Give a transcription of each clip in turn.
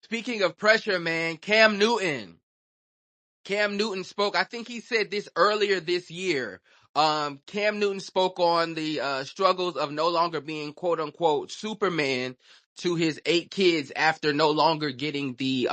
speaking of pressure, man, Cam Newton spoke. I think he said this earlier this year. Cam Newton spoke on the struggles of no longer being quote unquote Superman to his 8 kids after no longer getting the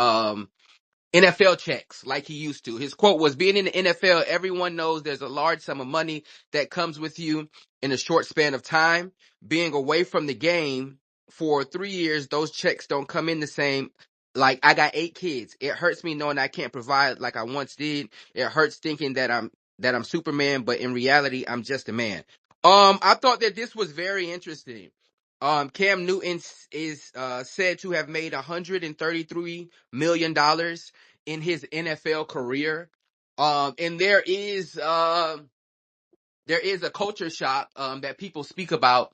NFL checks like he used to. His quote was, being in the NFL, everyone knows there's a large sum of money that comes with you in a short span of time. Being away from the game for 3 years, those checks don't come in the same. Like, I got 8 kids. It hurts me knowing I can't provide like I once did. It hurts thinking that I'm Superman, but in reality, I'm just a man. I thought that this was very interesting. Cam Newton is said to have made $133 million in his NFL career. And there is a culture shock that people speak about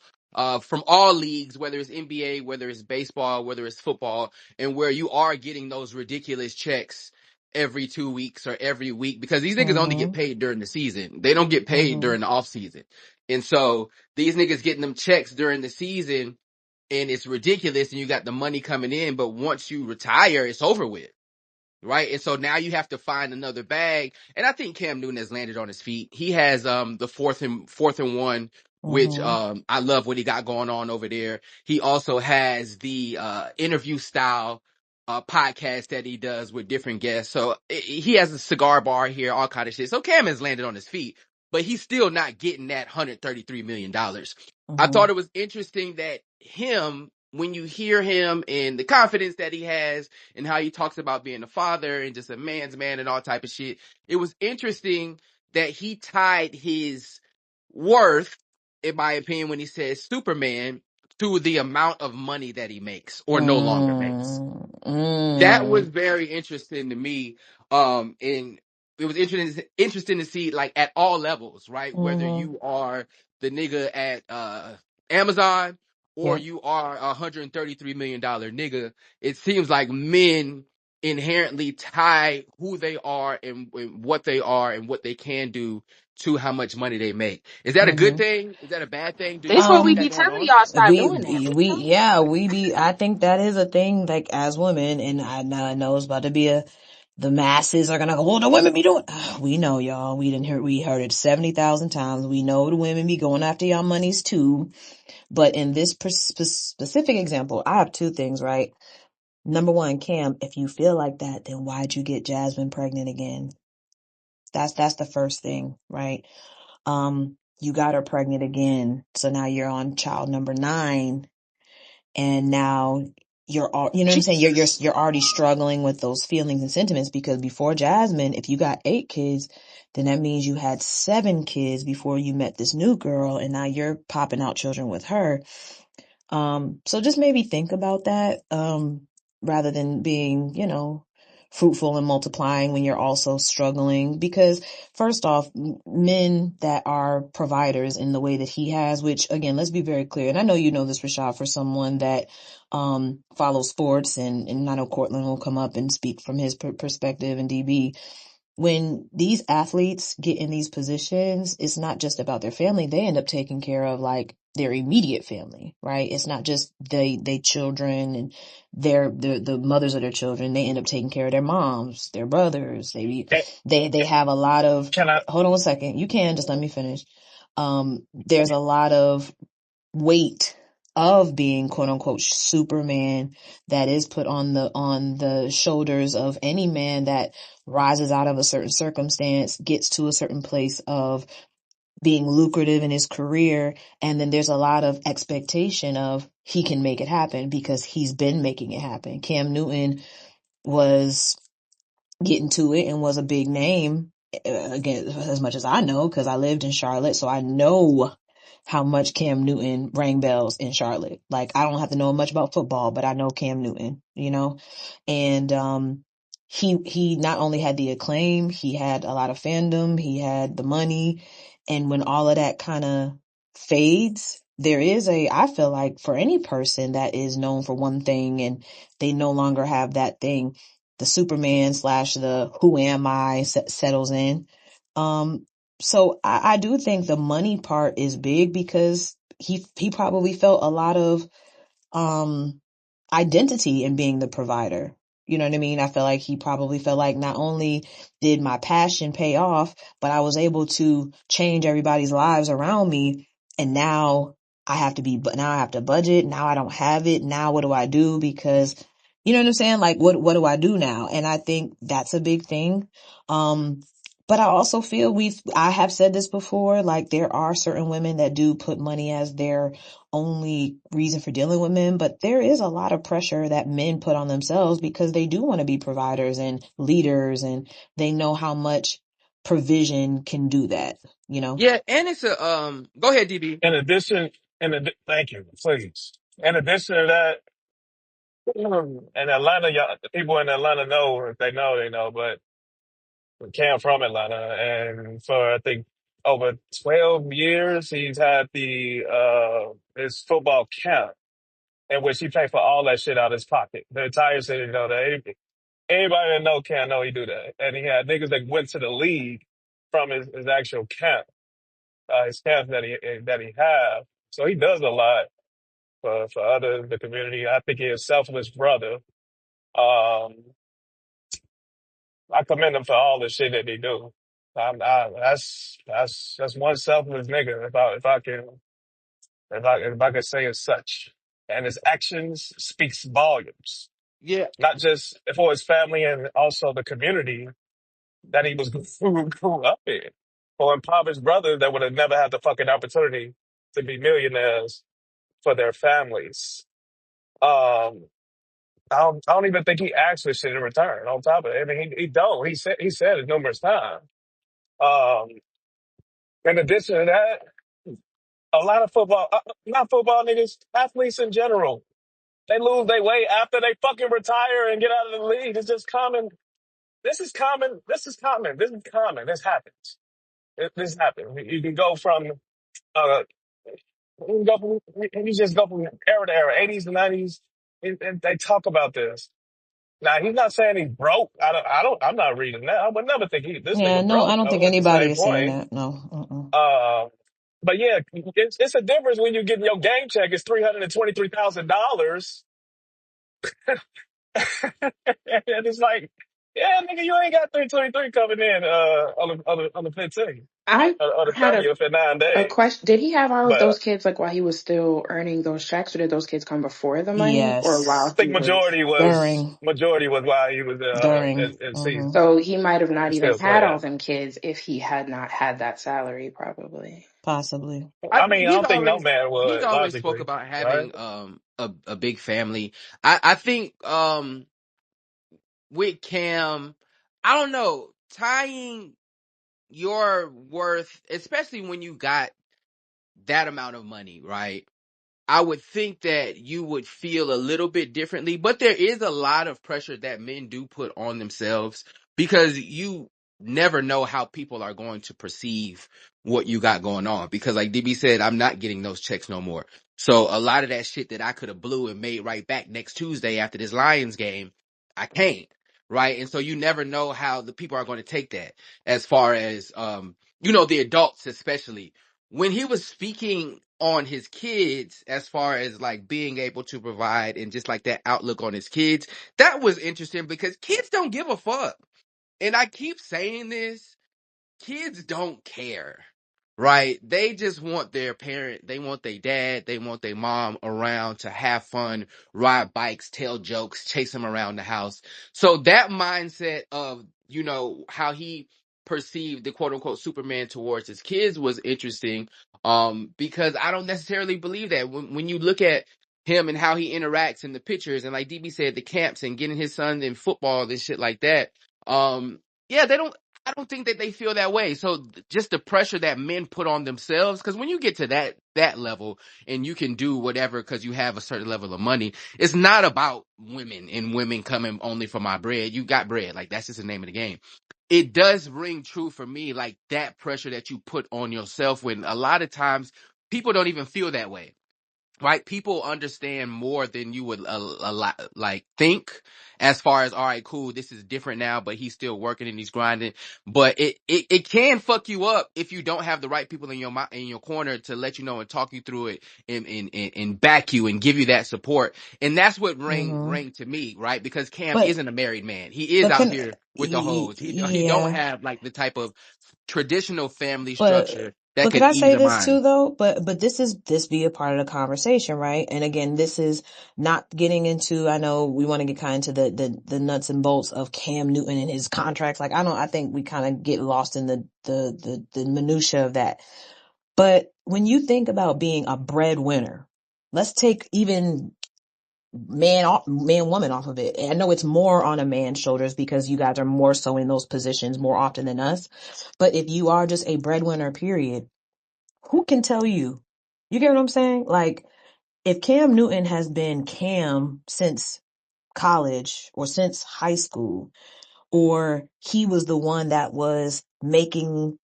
from all leagues, whether it's NBA, whether it's baseball, whether it's football, and where you are getting those ridiculous checks every 2 weeks or every week, because these niggas only get paid during the season. They don't get paid during the off season. And so these niggas getting them checks during the season, and it's ridiculous, and you got the money coming in, but once you retire, it's over with. Right. And so now you have to find another bag. And I think Cam Newton has landed on his feet. He has the fourth and one, which I love what he got going on over there. He also has the interview style podcast that he does with different guests. So he has a cigar bar here, all kind of shit. So Cam has landed on his feet, but he's still not getting that $133 million. I thought it was interesting that when you hear him and the confidence that he has and how he talks about being a father and just a man's man and all type of shit, it was interesting that he tied his worth, in my opinion, when he says Superman, to the amount of money that he makes or no longer makes. That was very interesting to me. And it was interesting to see, like, at all levels, right? Whether you are the nigga at Amazon or you are $133 million nigga, it seems like men inherently tie who they are and what they are and what they can do to how much money they make. Is that a good thing? Is that a bad thing? That's what we be telling y'all, stop doing that. I think that is a thing, like, as women, and I know it's about to be the masses are gonna go, well, the women be doing, we know, y'all, we heard it 70,000 times. We know the women be going after y'all monies too. But in this specific example, I have 2 things, right? Number one, Cam, if you feel like that, then why'd you get Jasmine pregnant again? That's the first thing, right? You got her pregnant again. So now you're on child number 9, and now you know what I'm saying? You're already struggling with those feelings and sentiments, because before Jasmine, if you got 8 kids, then that means you had 7 kids before you met this new girl, and now you're popping out children with her. So just maybe think about that, rather than being, fruitful and multiplying when you're also struggling. Because first off, men that are providers in the way that he has, which again, let's be very clear. And I know you know this, Rashad, for someone that, follows sports, and I know Cortland will come up and speak from his perspective, and DB. When these athletes get in these positions, it's not just about their family. They end up taking care of, like, their immediate family, right? It's not just they children and the mothers of their children. They end up taking care of their moms, their brothers. They have a lot of, hold on 1 second. You can just let me finish. There's a lot of weight of being quote unquote Superman that is put on the shoulders of any man that rises out of a certain circumstance, gets to a certain place of being lucrative in his career. And then there's a lot of expectation of he can make it happen because he's been making it happen. Cam Newton was getting to it and was a big name, again, as much as I know, because I lived in Charlotte. So I know how much Cam Newton rang bells in Charlotte. Like, I don't have to know much about football, but I know Cam Newton, and, he not only had the acclaim, he had a lot of fandom, he had the money. And when all of that kind of fades, I feel like for any person that is known for one thing and they no longer have that thing, the Superman / the who am I settles in. So I do think the money part is big, because he probably felt a lot of identity in being the provider. You know what I mean? I feel like he probably felt like not only did my passion pay off, but I was able to change everybody's lives around me. And now now I have to budget. Now I don't have it. Now what do I do? Because you know what I'm saying? Like what do I do now? And I think that's a big thing. But I also feel I have said this before, like there are certain women that do put money as their only reason for dealing with men, but there is a lot of pressure that men put on themselves because they do want to be providers and leaders, and they know how much provision can do that, you know? Yeah, and it's a go ahead, DB. In addition, thank you, please. In addition to that, in Atlanta, y'all, the people in Atlanta know, if they know, they know, but Cam from Atlanta, and for I think over 12 years, he's had his football camp in which he paid for all that shit out of his pocket. The entire city know that. Anybody that know Cam know he do that, and he had niggas that went to the league from his actual camp, his camp that he have. So he does a lot for others, the community. I think he's a selfless brother. Um, I commend him for all the shit that he do. That's one selfless nigga. If I could say as such, and his actions speaks volumes. Yeah, Not just for his family and also the community that he was grew up in. For impoverished brothers that would have never had the fucking opportunity to be millionaires for their families. Um, I don't even think he asked for shit in return. On top of it, I mean, he don't. He said it numerous times. Um, in addition to that, a lot of not football niggas, athletes in general, they lose their weight after they fucking retire and get out of the league. It's just common. This is common. This is common. This is common. This happens. This happens. You can go from uh, you just go from era to era, 80s to 90s, and they talk about this. Now he's not saying he's broke. I'm not reading that. I would never think this Yeah, nigga no, I broke don't think though. At the anybody same is saying point, that. No. Mm-mm. uh, but yeah, it's a difference when you get your game check is $323,000, and it's like, yeah, nigga, you ain't got 323 coming in on the 15th I or the had 30th in nine a days. question. Did he have all of But those kids like while he was still earning those checks, or did those kids come before the money, or I while Yes. he think was? majority was while he was During. in Hmm. season. So he might have not He's even still had all playing. them kids if he had not had that salary, probably. Possibly. I mean, I he's don't think no always man he's would always spoke logically, about right? having a big family. I think with Cam, I don't know, tying your worth, especially when you got that amount of money, right? I would think that you would feel a little bit differently, but there is a lot of pressure that men do put on themselves because you never know how people are going to perceive what you got going on. Because like DB said, I'm not getting those checks no more. So a lot of that shit that I could have blew and made right back next Tuesday after this Lions game, I can't. Right. And so you never know how the people are going to take that as far as, the adults, especially when he was speaking on his kids as far as like being able to provide and just like that outlook on his kids, that was interesting because kids don't give a fuck. And I keep saying this, kids don't care, right? They just want their parent, they want their dad, they want their mom around to have fun, ride bikes, tell jokes, chase them around the house. So that mindset of, how he perceived the quote unquote Superman towards his kids was interesting. Because I don't necessarily believe that when you look at him and how he interacts in the pictures and like DB said, the camps and getting his son in football and shit like that. Yeah, I don't think that they feel that way. So just the pressure that men put on themselves, because when you get to that level and you can do whatever because you have a certain level of money, it's not about women and women coming only for my bread. You got bread, like that's just the name of the game. It does ring true for me, like that pressure that you put on yourself when a lot of times people don't even feel that way. right? People understand more than you would like think, as far as, all right, cool, this is different now, but he's still working and he's grinding. But it can fuck you up if you don't have the right people in your corner to let you know and talk you through it and back you and give you that support. And that's what rang to me, right? Because Cam But isn't a married man. He is but out can here with the hoes. He don't yeah. have like the type of traditional family But structure that but could could I ease say a this mind. too though? But this be a part of the conversation, right? And again, this is not getting into, I know we want to get kind of into the nuts and bolts of Cam Newton and his contracts. Like I think we kind of get lost in the minutia of that. But when you think about being a breadwinner, let's take even woman off of it. I know it's more on a man's shoulders because you guys are more so in those positions more often than us. But if you are just a breadwinner, period, who can tell you? You get what I'm saying? Like, if Cam Newton has been Cam since college or since high school, or he was the one that was making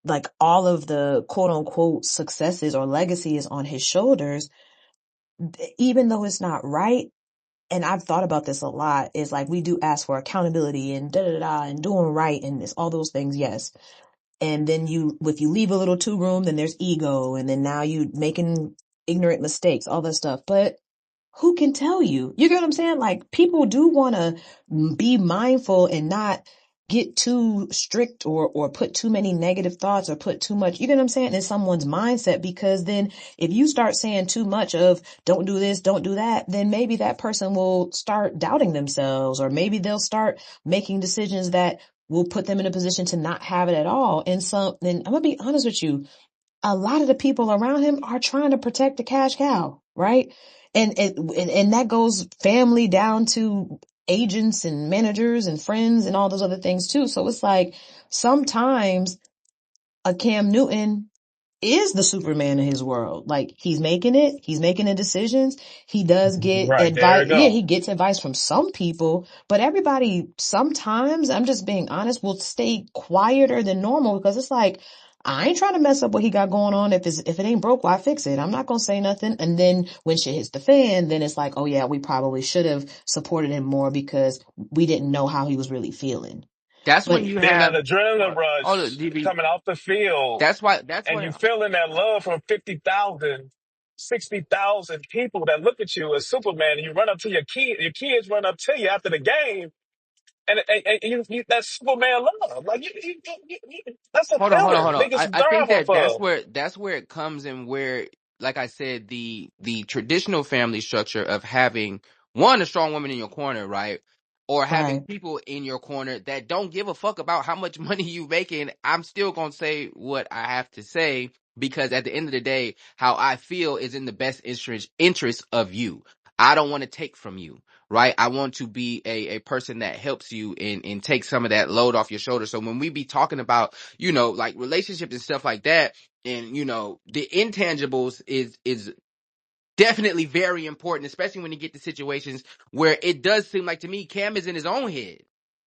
like all of the quote unquote successes or legacies on his shoulders, even though it's not right. And I've thought about this a lot, is like we do ask for accountability and da da da and doing right and this, all those things, yes. And then if you leave a little too room, then there's ego, and then now you making ignorant mistakes, all that stuff. But who can tell you? You get what I'm saying? Like, people do want to be mindful and not get too strict or put too many negative thoughts or put too much, you get what I'm saying, in someone's mindset, because then if you start saying too much of don't do this, don't do that, then maybe that person will start doubting themselves, or maybe they'll start making decisions that will put them in a position to not have it at all. And I'm gonna be honest with you, a lot of the people around him are trying to protect the cash cow, right? And that goes family down to agents and managers and friends and all those other things too. So it's like sometimes a Cam Newton is the Superman in his world. Like, he's making it, he's making the decisions. He does get Right, there advice. you Yeah, go. he gets advice from some people, but everybody sometimes, I'm just being honest, will stay quieter than normal, because it's like, I ain't trying to mess up what he got going on. If it ain't broke, why fix it? I'm not going to say nothing. And then when shit hits the fan, then it's like, oh yeah, we probably should have supported him more because we didn't know how he was really feeling. That's But when you Then that have, adrenaline oh, rush DB. coming off the field, That's why. That's and why. you feeling that love from 50,000, 60,000 people that look at you as Superman, and you run up to your kids run up to you after the game, and you that Superman love. Like, that's a feeling. Hold on. Niggas I think drive off that of. that's where it comes in. Where, like I said, the traditional family structure of having one, a strong woman in your corner, right, or having right. people in your corner that don't give a fuck about how much money you making. I'm still gonna say what I have to say, because at the end of the day, how I feel is in the best interest of you. I don't want to take from you, right? I want to be a person that helps you and take some of that load off your shoulder. So when we be talking about, like relationships and stuff like that, and, the intangibles is definitely very important, especially when you get to situations where it does seem like, to me, Cam is in his own head,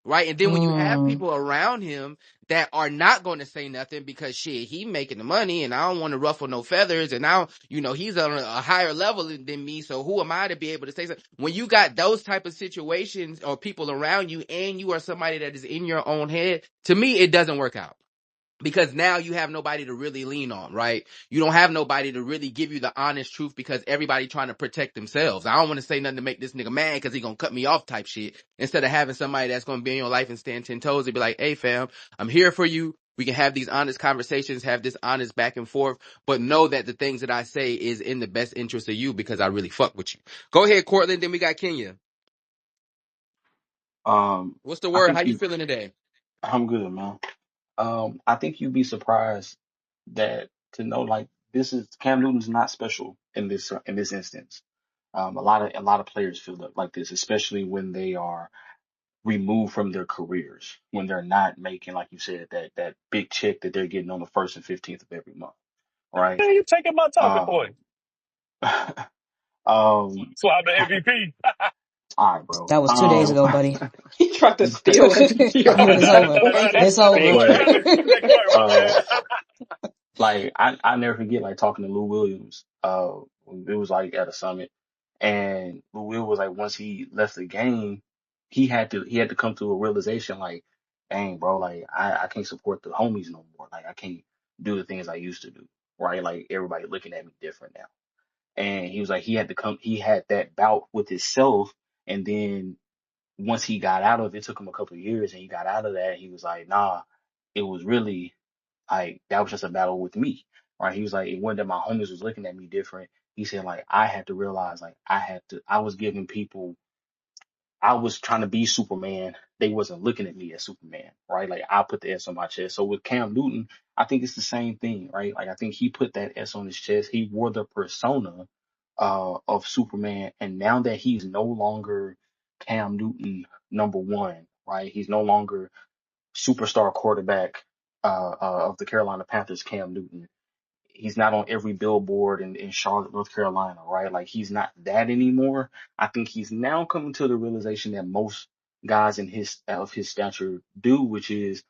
right? And then when you have Mm. people around him that are not going to say nothing because, shit, he making the money and I don't want to ruffle no feathers, and now, he's on a higher level than me, so who am I to be able to say something? When you got those type of situations or people around you and you are somebody that is in your own head, to me, it doesn't work out. Because now you have nobody to really lean on, right? You don't have nobody to really give you the honest truth, because everybody trying to protect themselves. I don't want to say nothing to make this nigga mad because he gonna cut me off type shit. Instead of having somebody that's gonna be in your life and stand 10 toes and be like, hey fam, I'm here for you. We can have these honest conversations, have this honest back and forth, but know that the things that I say is in the best interest of you because I really fuck with you. Go ahead, Cortland. Then we got Kenya. What's the I word? How think you feeling today? I'm good, man. I think you'd be surprised that to know like this is Cam Newton's not special in this instance. A lot of players feel like this, especially when they are removed from their careers, when they're not making, like you said, that big check that they're getting on the 1st and 15th of every month, right? Man, you taking my talking Um, point. um, So I'm the MVP. all right, bro. That was 2 days ago, buddy. He tried to steal it. Yo, It's over. It's over. I but got to see the next point. My uh, bad. like I never forget like talking to Lou Williams. It was like at a summit, and Will was like, once he left the game, he had to come to a realization like, dang, bro, like I can't support the homies no more. Like I can't do the things I used to do, right? Like everybody looking at me different now. And he was like, he had that bout with himself, and then once he got out of it, it took him a couple of years, and he got out of that. He was like, nah, it was really like that was just a battle with me, right? He was like, it wasn't that my homies was looking at me different. He said like I had to realize like I was giving people, I was trying to be Superman. They wasn't looking at me as Superman, right? Like I put the S on my chest. So with Cam Newton, I think it's the same thing, right? Like I think he put that S on his chest. He wore the persona of Superman, and now that he's no longer Cam Newton number one, right? He's no longer superstar quarterback of the Carolina Panthers, Cam Newton. He's not on every billboard in Charlotte, North Carolina, right? Like he's not that anymore. I think he's now coming to the realization that most guys in his of his stature do, which is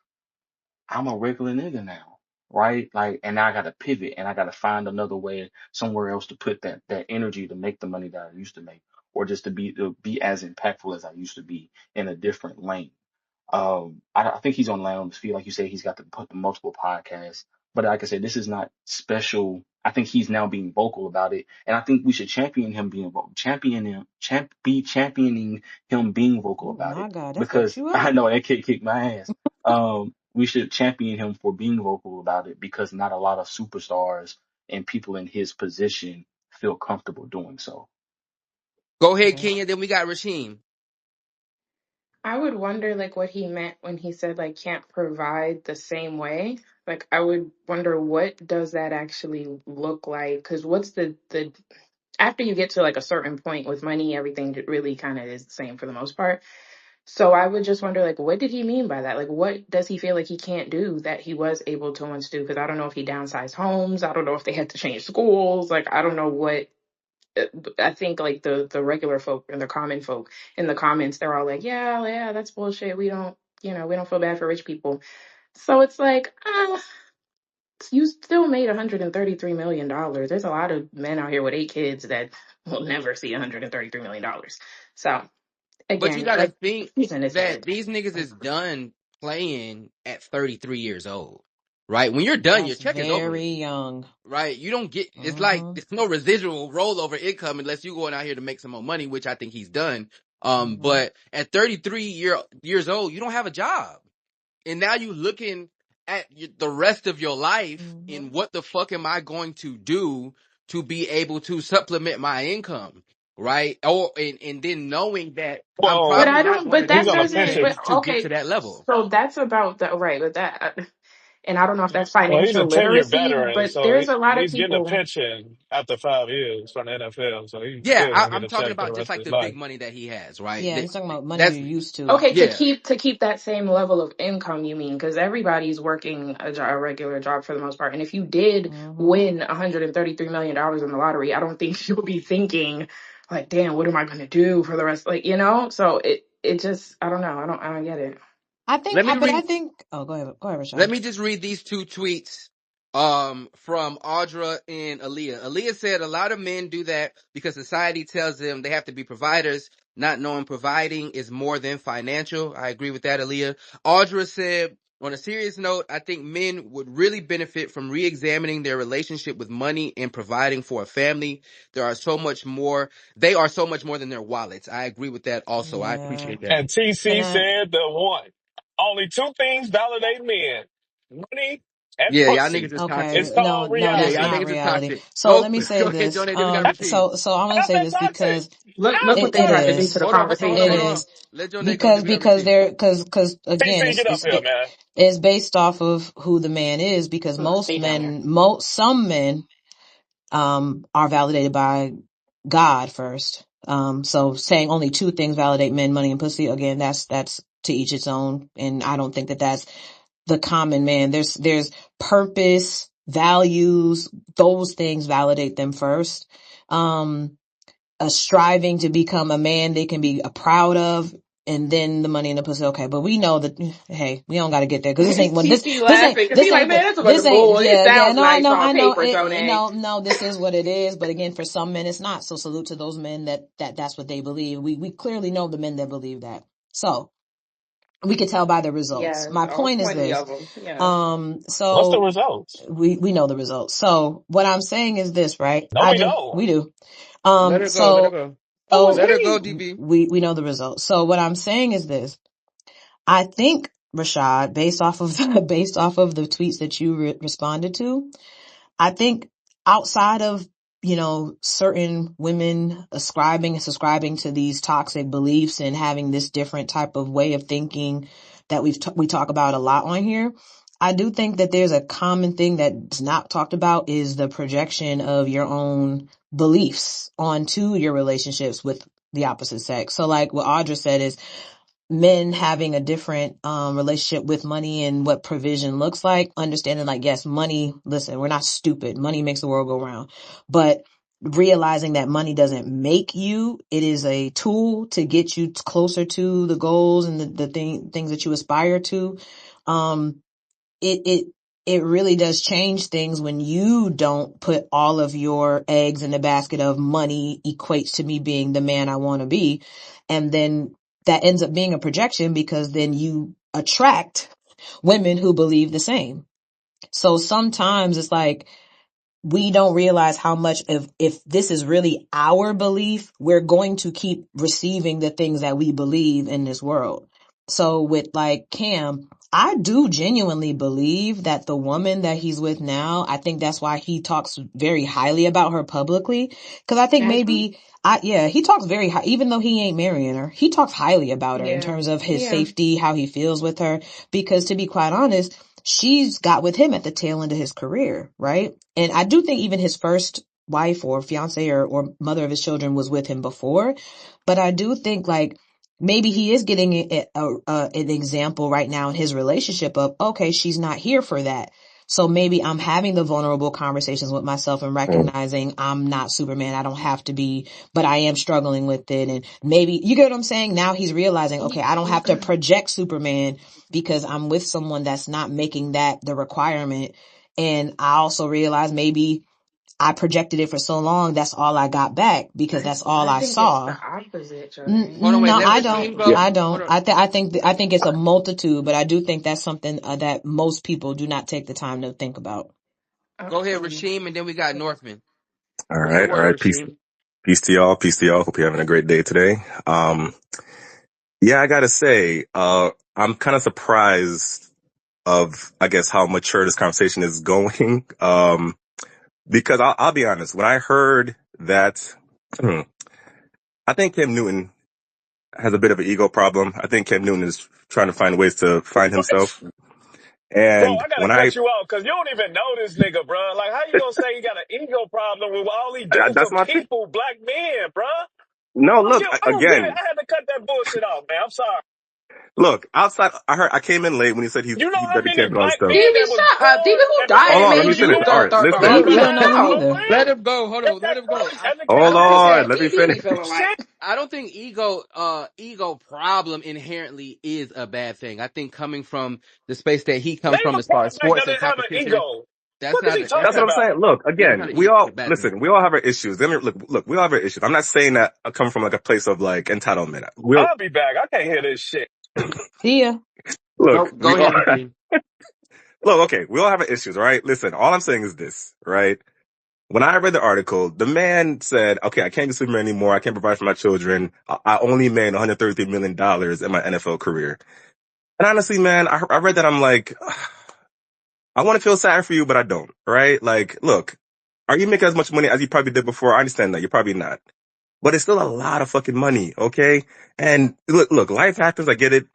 I'm a regular nigga now, right? Like, and now I got to pivot and I got to find another way somewhere else to put that energy to make the money that I used to make, or just to be as impactful as I used to be in a different lane. I think he's on Land on his feet. Like you said, he's got the multiple podcasts. But like I said, this is not special. I think he's now being vocal about it. And I think we should champion him being vocal, be championing him being vocal Oh about my it. God, that fucked Because you I up. know that kid kicked my ass. We should champion him for being vocal about it because not a lot of superstars and people in his position feel comfortable doing so. Go ahead, Yeah. Kenya. Then we got Rasheem. I would wonder like what he meant when he said like can't provide the same way. Like I would wonder what does that actually look like? Because what's the after you get to like a certain point with money, everything really kind of is the same for the most part. So I would just wonder like what did he mean by that? Like what does he feel like he can't do that he was able to once do? Because I don't know if he downsized homes. I don't know if they had to change schools. Like I don't know what uh, I think like the regular folk and the common folk in the comments, they're all like, yeah, yeah, that's bullshit. We don't, we don't feel bad for rich people. So it's like, you still made $133 million. There's a lot of men out here with 8 kids that will never see $133 million. So But you again, gotta like think he's in his that head. these niggas is done playing at 33 years old, right? When you're done, your That's check is over with, very young. right? You don't get, it's like, Mm-hmm. it's no residual rollover income unless you going out here to make some more money, which I think he's done. Mm-hmm. But at 33 years old, you don't have a job. And now you looking at the rest of your life Mm-hmm. and what the fuck am I going to do to be able to supplement my income, right? Or and then knowing that I'm But Well, probably I not don't, going but to do he's that on a these doesn't, but pension. things to get to okay. that level. So that's about the, right, but that, and I don't know if that's Well, he's a financial 10-year literacy, veteran, but so there's a lot of he's getting a people. pension after 5 years from the NFL. So he's Yeah, still gonna get I'm a talking check for the about just rest of like his the life. big money that he has, right? Yeah, he's talking about money That's you're used to. Okay, yeah. to keep that same level of income, you mean? Because everybody's working a regular job for the most part. And if you did Mm-hmm. win $133 million in the lottery, I don't think you'll be thinking like, "Damn, what am I going to do for the rest?" Like, So it just, I don't know. I don't get it. Let me But I read. think, oh, go ahead, Let Rashad. me just read these two tweets from Audra and Aaliyah. Aaliyah said a lot of men do that because society tells them they have to be providers, not knowing providing is more than financial. I agree with that, Aaliyah. Audra said, on a serious note, I think men would really benefit from re-examining their relationship with money and providing for a family. They are so much more than their wallets. I agree with that also. I Yeah. appreciate that. And Can TC I? said the one. Only two things validate men: money and Yeah, y'all niggas pussy. is Okay, It's toxic. no, called no, Yeah, that's y'all reality. not niggas is reality. toxic. So Go, let me go say ahead, this. Jonee. Then we got Rasheed. So I'm gonna I'm say not this toxic. because Look I'm what they it tried to toxic. do to is, the it conversation. is Let Jonee go. because Then we got Rasheed. again, TC, get up here, man. it's based off of who the man is because I'm gonna stay down there. some men are validated by God first. So saying only two things validate men, money and pussy, again, that's to each its own. And I don't think that that's the common man. There's purpose, values, those things validate them first. A striving to become a man they can be proud of and then the money and the pussy. Okay, but we know that. Hey, we don't got to get there because this ain't what TC laughing because he like, man, that's a bunch this of ain't. bull. It Yeah. sounds No, nice I on know. paper, Jonee. No, this is what it is. But again, for some men, it's not. So salute to those men that's what they believe. We clearly know the men that believe that. So we can tell by the results. Yes, My all point is 20 this. of them. Yes. What's the So results? we know the results. So what I'm saying is this, right? No, we know. We do. Let her go. Let her So go. Who was Let her we? go, DB. we know the results. So what I'm saying is this. I think, Rashad, based off of the tweets that you responded to, I think outside of, certain women ascribing and subscribing to these toxic beliefs and having this different type of way of thinking that we talk about a lot on here, I do think that there's a common thing that's not talked about is the projection of your own beliefs onto your relationships with the opposite sex. So like what Audra said is, men having a different relationship with money and what provision looks like, understanding like, yes, money, listen, we're not stupid. Money makes the world go round. But realizing that money doesn't make you, it is a tool to get you closer to the goals and the things that you aspire to. Um, it it really does change things when you don't put all of your eggs in the basket of money equates to me being the man I want to be. And then that ends up being a projection because then you attract women who believe the same. So sometimes it's like, we don't realize how much if this is really our belief, we're going to keep receiving the things that we believe in this world. So with like Cam, I do genuinely believe that the woman that he's with now, I think that's why he talks very highly about her publicly. Cause I think Ashley? he talks very high, even though he ain't marrying her, he talks highly about her in Yeah. terms of his Yeah. safety, how he feels with her. Because to be quite honest, she's got with him at the tail end of his career, right? And I do think even his first wife or fiance or mother of his children was with him before. But I do think like maybe he is getting an example right now in his relationship of, okay, she's not here for that. So maybe I'm having the vulnerable conversations with myself and recognizing I'm not Superman. I don't have to be, but I am struggling with it. And maybe, you get what I'm saying? Now he's realizing, okay, I don't have to project Superman because I'm with someone that's not making that the requirement. And I also realized maybe I projected it for so long. That's all I got back because that's all I I think it's the saw. opposite, Jonee. Hold on, wait. No, Let I Rasheem don't. Yeah. go. I Hold don't. on. I think it's a multitude, but I do think that's something that most people do not take the time to think about. Go ahead, Rasheem, and then we got Northman. All What's the right. All word, right. Peace. Rasheem? Peace to y'all. Peace to y'all. Hope you're having a great day today. Yeah, I gotta say, I'm kind of surprised of, I guess, how mature this conversation is going. Because I'll be honest, when I heard that, I think Cam Newton has a bit of an ego problem. I think Cam Newton is trying to find ways to find What? himself. Bro, And I gotta when cut you off because you don't even know this nigga, bro. Like, how you gonna say he got an ego problem when all he do that's for my thing. people, black men, bro? No, I don't look, get, I don't get it. again, I had to cut that bullshit off, man. I'm sorry. look, outside, I came in late when he said You know he's how better many camping all this black stuff. men DB, that was shut up. DB, born who and Hold died became on, made let me you finish. millionaires All start right, bringing listen. up We don't know black him people? either. Let influence? him go. Hold on. Ain't Let that him go. crazy? As a Hold I just on, said let me DB finish. be feeling like. shit. I don't think ego problem inherently is a bad thing. I think coming from the space that he comes Name from a as far as quarterback that sports and didn't have an competition, ego. that's What is not he a, that's That's talking what not I'm about? saying. Look, yeah, that's again, not a bad thing. listen, we all have our issues. Look, we all have our issues. I'm not saying that I come from like a place of like entitlement. I'll be back. I can't hear this shit. See ya. Go We all, ahead, Rasheem. look, okay, we all have our issues, right? Listen, all I'm saying is this, right? When I read the article, the man said, okay, I can't be Superman anymore. I can't provide for my children. I only made $133 million in my NFL career. And honestly, man, I read that. I'm like, I want to feel sad for you, but I don't, right? Like, look, are you making as much money as you probably did before? I understand that. You're probably not. But it's still a lot of fucking money, okay? And look, life happens. I get it.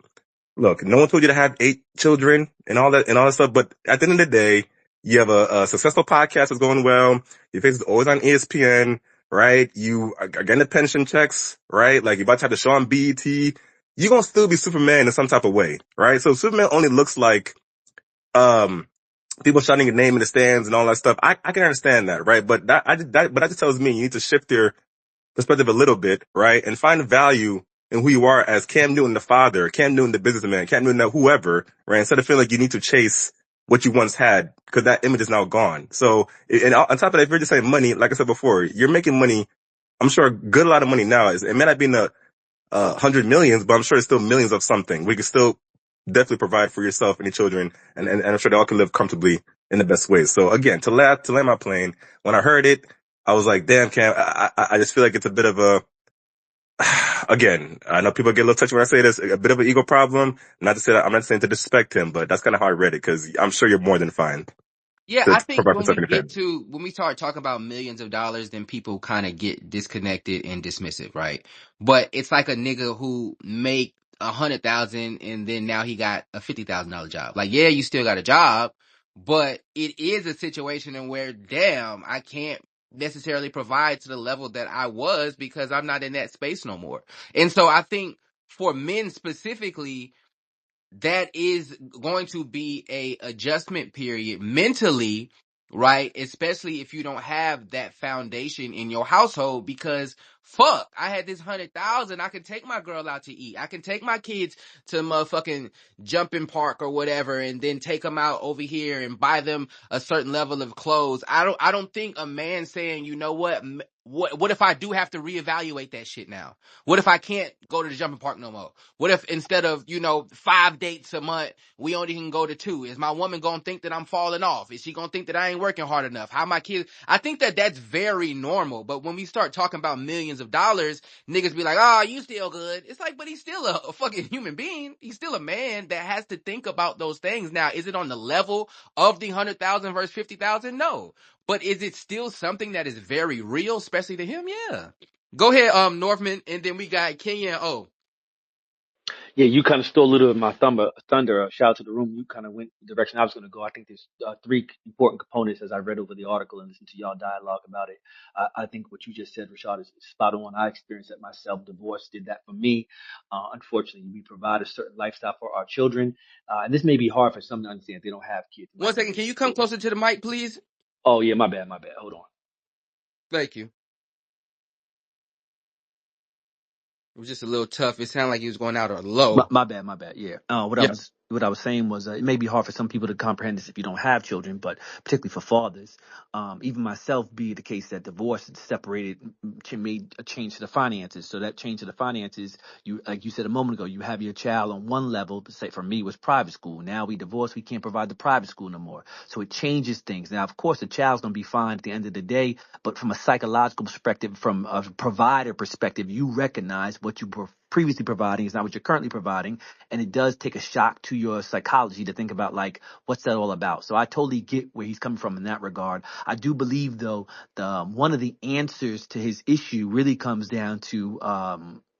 Look, no one told you to have 8 children and all that stuff. But at the end of the day, you have a successful podcast that's going well. Your face is always on ESPN, right? You are getting the pension checks, right? Like you're about to have the show on BET. You're going to still be Superman in some type of way, right? So Superman only looks like, um, people shouting your name in the stands and all that stuff. I can understand that, right? But but that just tells me you need to shift your perspective a little bit, right? And find value in who you are as Cam Newton, the father, Cam Newton, the businessman, Cam Newton, the whoever, right? Instead of feeling like you need to chase what you once had, because that image is now gone. So, and on top of that, if you're just saying money, like I said before, you're making money. I'm sure a good lot of money now is, it may not be in the, 100 millions, but I'm sure it's still millions of something. We can still definitely provide for yourself and your children, and I'm sure they all can live comfortably in the best ways. So again, to land my plane, when I heard it, I was like, damn, Cam, I just feel like it's a bit of a, again, I know people get a little touchy when I say this, a bit of an ego problem. Not to say that, I'm not saying to disrespect him, but that's kind of how I read it, because I'm sure you're more than fine Yeah, to I think provide for when yourself and your family. when we start talking about millions of dollars, then people kind of get disconnected and dismissive, right? But it's like a nigga who make 100,000 and then now he got a $50,000 job. Like, yeah, you still got a job, but it is a situation in where, damn, I can't necessarily provide to the level that I was because I'm not in that space no more. And so I think for men specifically, that is going to be a adjustment period mentally, right? Especially if you don't have that foundation in your household, because fuck, I had this 100,000. I can take my girl out to eat. I can take my kids to motherfucking jumping park or whatever, and then take them out over here and buy them a certain level of clothes. I don't think a man saying, you know what if I do have to reevaluate that shit now? What if I can't go to the jumping park no more? What if instead of, 5 dates a month, we only can go to 2? Is my woman going to think that I'm falling off? Is she going to think that I ain't working hard enough? How my kids, I think that that's very normal. But when we start talking about millions of dollars, niggas be like, oh, you still good. It's like, but he's still a fucking human being. He's still a man that has to think about those things. Now, is it on the level of the 100,000 versus 50,000? No. But is it still something that is very real, especially to him? Yeah. Go ahead, Northman, and then we got Kenya and O. Yeah, you kind of stole a little of my thunder. Shout out to the room. You kind of went the direction I was going to go. I think there's three important components as I read over the article and listened to y'all dialogue about it. I think what you just said, Rashad, is spot on. I experienced that myself. Divorce did that for me. Unfortunately, we provide a certain lifestyle for our children. And this may be hard for some to understand if they don't have kids. It One might be second, can you come difficult. closer to the mic, please? Oh, yeah, my bad, my bad. Hold on. Thank you. It was just a little tough. It sounded like he was going out or low. My bad, my bad. Yeah. Yeah. What I was saying was it may be hard for some people to comprehend this if you don't have children, but particularly for fathers, even myself, be it the case that divorce separated made a change to the finances. So that change to the finances, you like you said a moment ago, you have your child on one level. Say for me, it was private school. Now we divorced, we can't provide the private school no more. So it changes things. Now, of course, the child's gonna be fine at the end of the day, but from a psychological perspective, from a provider perspective, you recognize what you were previously providing is not what you're currently providing, and it does take a shock to your psychology to think about like what's that all about. So I totally get where he's coming from in that regard. I do believe though the one of the answers to his issue really comes down to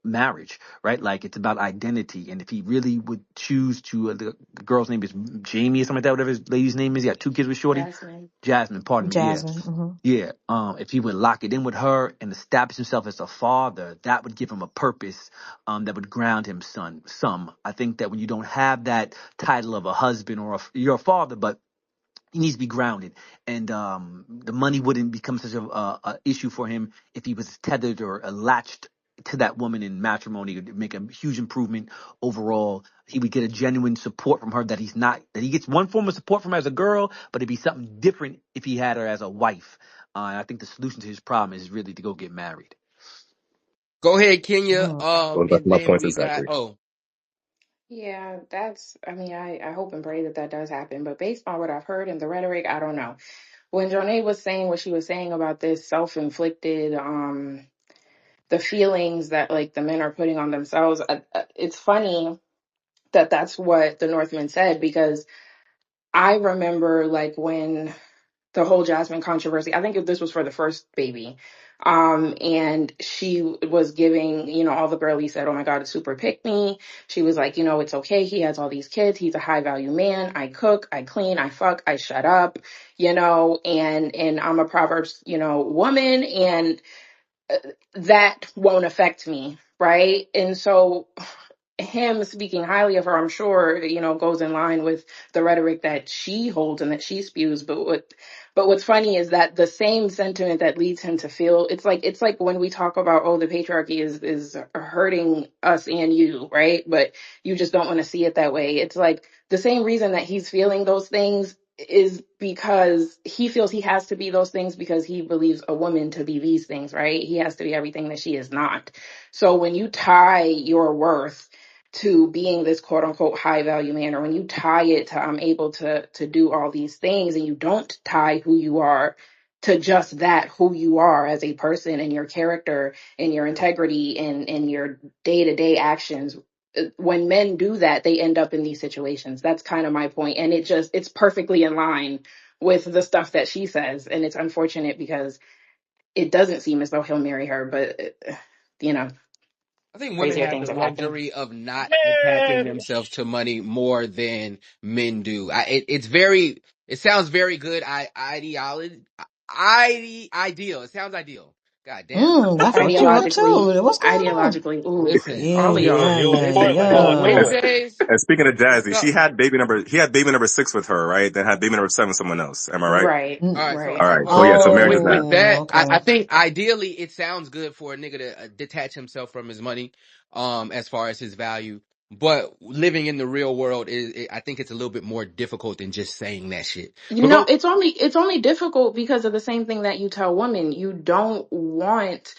marriage, right? Like it's about identity, and if he really would choose to, the girl's name is Jamie or something like that, whatever his lady's name is. He got 2 kids with Shorty. Jasmine. Jasmine, pardon me. Yeah. Jasmine. Hmm. Yeah. If he would lock it in with her and establish himself as a father, that would give him a purpose, that would ground him some. I think that when you don't have that title of a husband or you're a father, but he needs to be grounded, and the money wouldn't become such a issue for him if he was tethered or latched to that woman in matrimony. It would make a huge improvement overall. He would get a genuine support from her that he gets one form of support from her as a girl, but it'd be something different if he had her as a wife. And I think the solution to his problem is really to go get married. Go ahead, Kenya. Well, that's And my then points we got exactly. O. Yeah, I mean, I hope and pray that that does happen. But based on what I've heard in the rhetoric, I don't know. When Jonee was saying what she was saying about this self-inflicted, the feelings that like the men are putting on themselves, it's funny that that's what the Northman said, because I remember like when the whole Jasmine controversy. I think this was for the first baby. And she was giving, all the girlies said, oh my God, it's super pick me. She was like, it's okay. He has all these kids. He's a high value man. I cook, I clean, I fuck, I shut up, and I'm a Proverbs, woman, and that won't affect me. Right. And so him speaking highly of her, I'm sure, goes in line with the rhetoric that she holds and that she spews. But what's funny is that the same sentiment that leads him to feel it's like when we talk about, oh, the patriarchy is hurting us and you, right? But you just don't want to see it that way. It's like the same reason that he's feeling those things is because he feels he has to be those things because he believes a woman to be these things, right? He has to be everything that she is not. So when you tie your worth to being this quote unquote high value man, or when you tie it to I'm able to do all these things, and you don't tie who you are to just that, who you are as a person and your character and your integrity and your day-to-day actions, when men do that, they end up in these situations. That's kind of my point. And it's perfectly in line with the stuff that she says. And it's unfortunate because it doesn't seem as though he'll marry her, but you know, I think women crazier have things the have happened. luxury of not attaching Man, themselves to money more than men do. It sounds very good. Ideal. It sounds ideal. God damn. I fucked you up Ideologically, too. What's going on? ooh, Listen, all of you y'all. you on the Yeah, toilet, on boy. yeah. Wednesdays, And speaking of Jazzy, so, he had baby number 6 with her, right? Then had baby number 7 with someone else. Am I right? Right, Mm, all right, right. All so right. hold So on. yeah, so So marriage is with that. Oh, that, I okay. think ideally it sounds good for a nigga to detach himself from his money, as far as his value. But living in the real world I think it's a little bit more difficult than just saying that shit. You But know, go, it's only difficult because of the same thing that you tell women. You don't want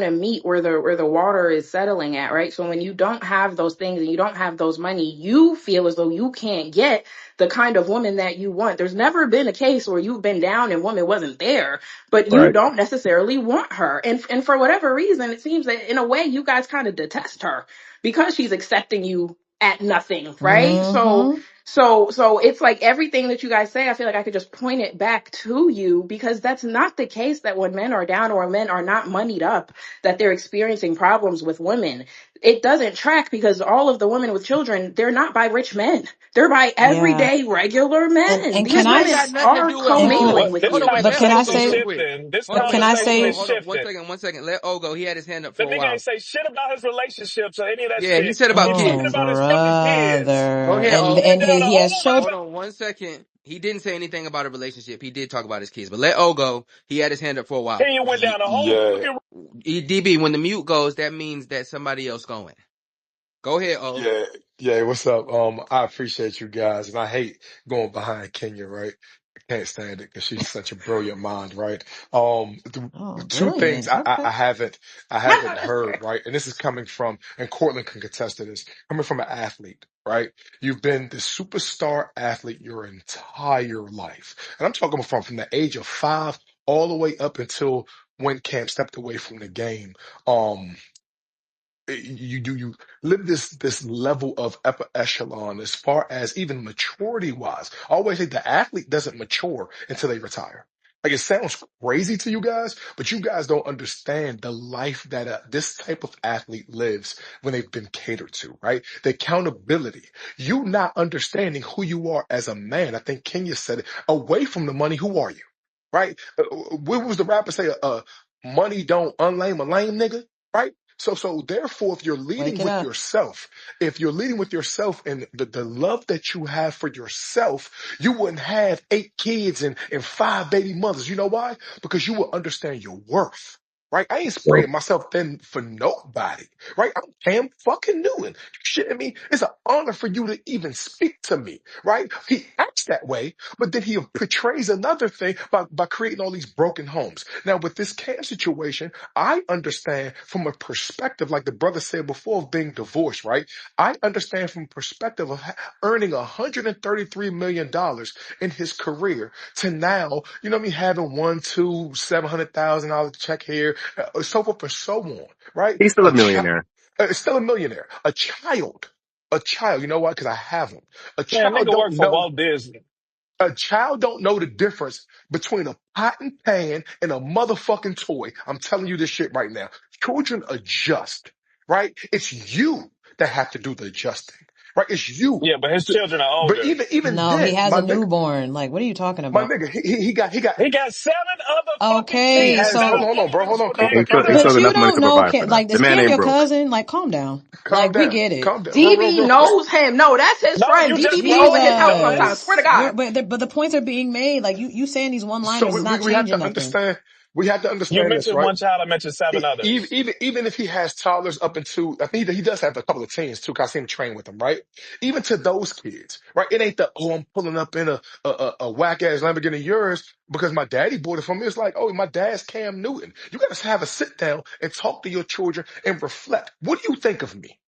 to meet where the water is settling at, right? So when you don't have those things and you don't have those money, you feel as though you can't get the kind of woman that you want. There's never been a case where you've been down and woman wasn't there, but you Right. don't necessarily want her. And for whatever reason, it seems that in a way you guys kind of detest her because she's accepting you at nothing, right? So Mm-hmm. so it's like everything that you guys say, I feel like I could just point it back to you because that's not the case that when men are down or men are not moneyed up, that they're experiencing problems with women. It doesn't track because all of the women with children, they're not by rich men. They're by Yeah. everyday regular men. And These can this I, ain't women got nothing to are do with and Ogo. can, commingling What with this Hold on, you. wait, but let can I Ogo conversation's real say, quick. shifting. This Hold but on, can I hold conversation on, is say, hold on. shifting. One second. Let Ogo. He had his hand up The for a nigga ain't while. say shit about his relationships or any of that Yeah, he shit. said about He speaking oh, kids. about his fucking kids. Go brother, ahead, and, O. And and then on the he has whole showed, Hold on one second. He didn't say anything about a relationship. He did talk about his kids, but let O go. He had his hand up for a while. Kenya went down the whole Yeah, fucking. DB, when the mute goes, that means that somebody else going. Go ahead, O. yeah, yeah. What's up? I appreciate you guys, and I hate going behind Kenya, right? I can't stand it because she's such a brilliant mind, right? oh, Two things brilliant. Okay. I haven't heard, right? And this is coming from, and Cortland can contest to this, coming from an athlete, right? You've been the superstar athlete your entire life, and I'm talking from the age of 5 all the way up until when Cam stepped away from the game. Um, you live this level of upper echelon as far as even maturity wise. I always say the athlete doesn't mature until they retire. Like it sounds crazy to you guys, but you guys don't understand the life that this type of athlete lives when they've been catered to, right? The accountability, you not understanding who you are as a man. I think Kenya said it. Away from the money, who are you, right? What was the rapper say? Money don't unlame a lame nigga, right? So therefore, if you're leading Wake it with up. yourself, if you're leading with yourself and the love that you have for yourself, you wouldn't have 8 kids and 5 baby mothers. You know why? Because you will understand your worth. Right? I ain't So spreading myself thin for nobody. Right? I'm Cam fucking Newton. You shitting me? It's an honor for you to even speak to me. Right? He acts that way, but then he portrays another thing by creating all these broken homes. Now, with this Cam situation, I understand from a perspective, like the brother said before, of being divorced, right? I understand from a perspective of earning $133 million in his career to now, you know what I mean, having one, two, $700,000 check here, so forth and so on, right? he's still A a child, millionaire. still a millionaire. A child, you know why? Because I have them. A Man, child nigga don't work for know. Walt Disney. A child don't know the difference between a pot and pan and a motherfucking toy. I'm telling you this shit right now. Children adjust, right? It's you that have to do the adjusting. right? It's you. Yeah, but his children are But older. even No, he then, has a newborn. Like, what are you talking my about? nigga, he got He got 7 other fucking he Okay, kids has that hold so on, are hold on, bro, older hold on, for calm damn down, calm He down, still but got you enough money don't to know provide for Cam. them. Like, The is man Cam ain't your broke. cousin? Like, calm down. calm Like, we down, get it. calm down, DB real quick. knows him. No, that's his No, friend. you just DB be over told his me he house sometimes. does. Swear to Jesus, God. but the points are being made. Like, you saying these one So liners is not we have changing to nothing. understand. We have to You understand this, mentioned right? one child, I mentioned 7 Even others. even if he has toddlers up into, I think he does have a couple of teens too. 'Cause I seen him train with them, right? Even to those kids, right? It ain't the I'm pulling up in a whack ass Lamborghini yours because my daddy bought it for me. It's like, oh, my dad's Cam Newton. You got to have a sit down and talk to your children and reflect. What do you think of me?